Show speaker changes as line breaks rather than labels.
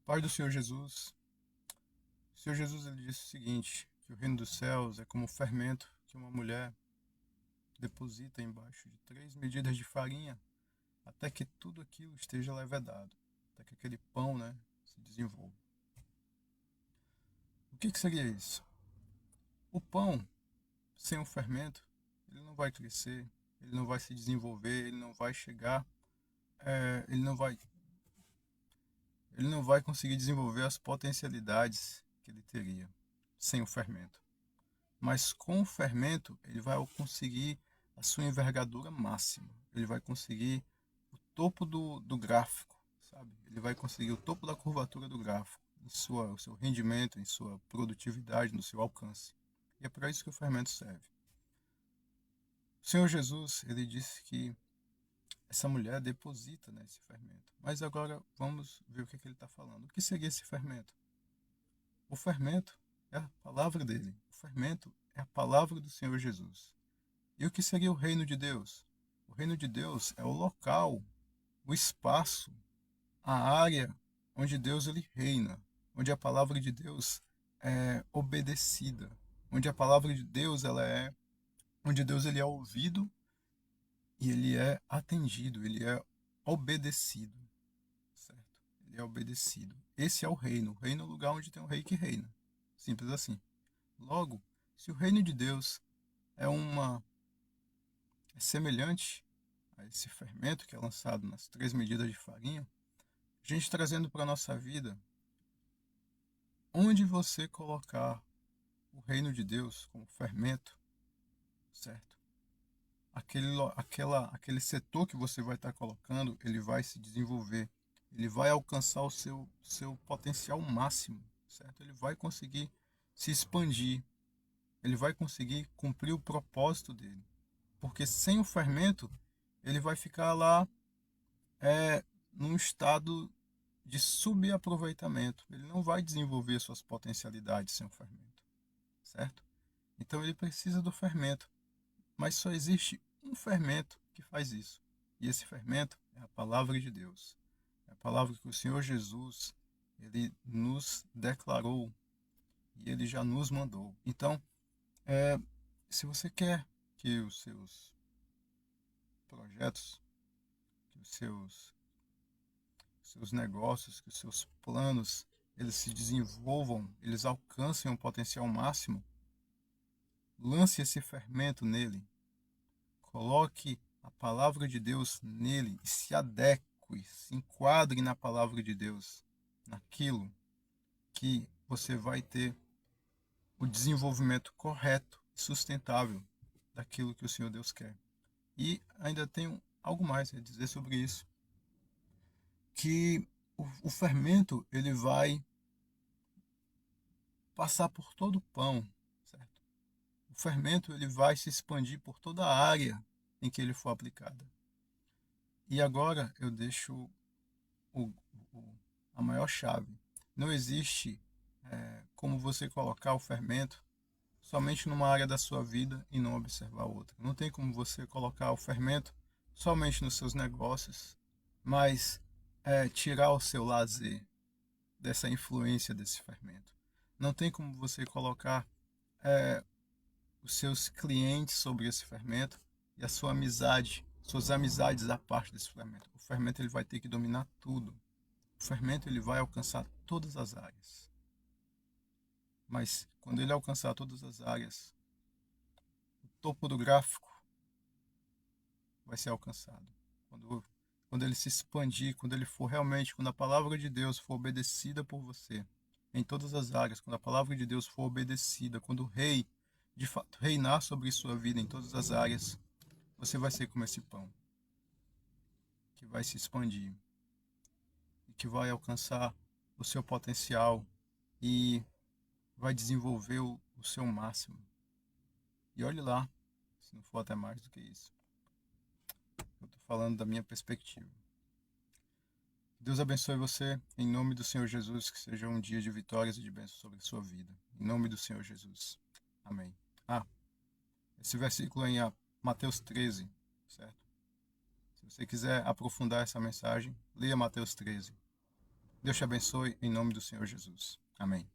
Pai do Senhor Jesus, o Senhor Jesus ele disse o seguinte, que o reino dos céus é como o fermento que uma mulher deposita embaixo de 3 medidas de farinha até que tudo aquilo esteja levedado, até que aquele pão, se desenvolva. O que seria isso? O pão, sem o fermento, ele não vai crescer, ele não vai se desenvolver, ele não vai chegar, ele não vai conseguir desenvolver as potencialidades que ele teria sem o fermento. Mas com o fermento, ele vai conseguir a sua envergadura máxima. Ele vai conseguir o topo do gráfico, sabe? Ele vai conseguir o topo da curvatura do gráfico, o seu rendimento, em sua produtividade, no seu alcance. E é para isso que o fermento serve. O Senhor Jesus, ele disse que essa mulher deposita esse fermento. Mas agora vamos ver o que ele está falando. O que seria esse fermento? O fermento é a palavra dele. O fermento é a palavra do Senhor Jesus. E o que seria o reino de Deus? O reino de Deus é o local, o espaço, a área onde Deus ele reina, onde a palavra de Deus é obedecida, onde a palavra de Deus onde Deus ele é ouvido e ele é atendido, ele é obedecido, certo? Ele é obedecido. Esse é o reino. O reino é o lugar onde tem um rei que reina. Simples assim. Logo, se o reino de Deus é é semelhante a esse fermento que é lançado nas 3 medidas de farinha, a gente trazendo para a nossa vida, onde você colocar o reino de Deus como fermento, certo? Aquele setor que você vai estar colocando, ele vai se desenvolver, ele vai alcançar o seu potencial máximo, certo? Ele vai conseguir se expandir, ele vai conseguir cumprir o propósito dele. Porque sem o fermento, ele vai ficar lá num estado de subaproveitamento. Ele não vai desenvolver suas potencialidades sem o fermento, certo? Então ele precisa do fermento, mas só existe um fermento que faz isso. E esse fermento é a palavra de Deus. É a palavra que o Senhor Jesus ele nos declarou e ele já nos mandou. Então, é, se você quer que os seus projetos, que seus negócios, que os seus planos, eles se desenvolvam, eles alcancem um potencial máximo, lance esse fermento nele, coloque a palavra de Deus nele e se adeque, se enquadre na palavra de Deus, naquilo que você vai ter o desenvolvimento correto e sustentável daquilo que o Senhor Deus quer. E ainda tenho algo mais a dizer sobre isso, que o fermento ele vai passar por todo o pão, certo? O fermento ele vai se expandir por toda a área em que ele for aplicado. E agora eu deixo o, o, a maior chave. Não existe como você colocar o fermento somente numa área da sua vida e não observar outra. Não tem como você colocar o fermento somente nos seus negócios, mas tirar o seu lazer dessa influência desse fermento. Não tem como você colocar os seus clientes sobre esse fermento e a sua amizade, suas amizades à parte desse fermento. O fermento ele vai ter que dominar tudo. O fermento ele vai alcançar todas as áreas. Mas quando ele alcançar todas as áreas, o topo do gráfico vai ser alcançado. Quando ele se expandir, quando ele for realmente, quando a palavra de Deus for obedecida por você, em todas as áreas, quando a palavra de Deus for obedecida, quando o rei de fato reinar sobre sua vida em todas as áreas, você vai ser como esse pão, que vai se expandir e que vai alcançar o seu potencial e vai desenvolver o seu máximo. E olhe lá, se não for até mais do que isso. Eu estou falando da minha perspectiva. Deus abençoe você, em nome do Senhor Jesus, que seja um dia de vitórias e de bênçãos sobre a sua vida. Em nome do Senhor Jesus. Amém. Esse versículo é em Mateus 13, certo? Se você quiser aprofundar essa mensagem, leia Mateus 13. Deus te abençoe em nome do Senhor Jesus. Amém.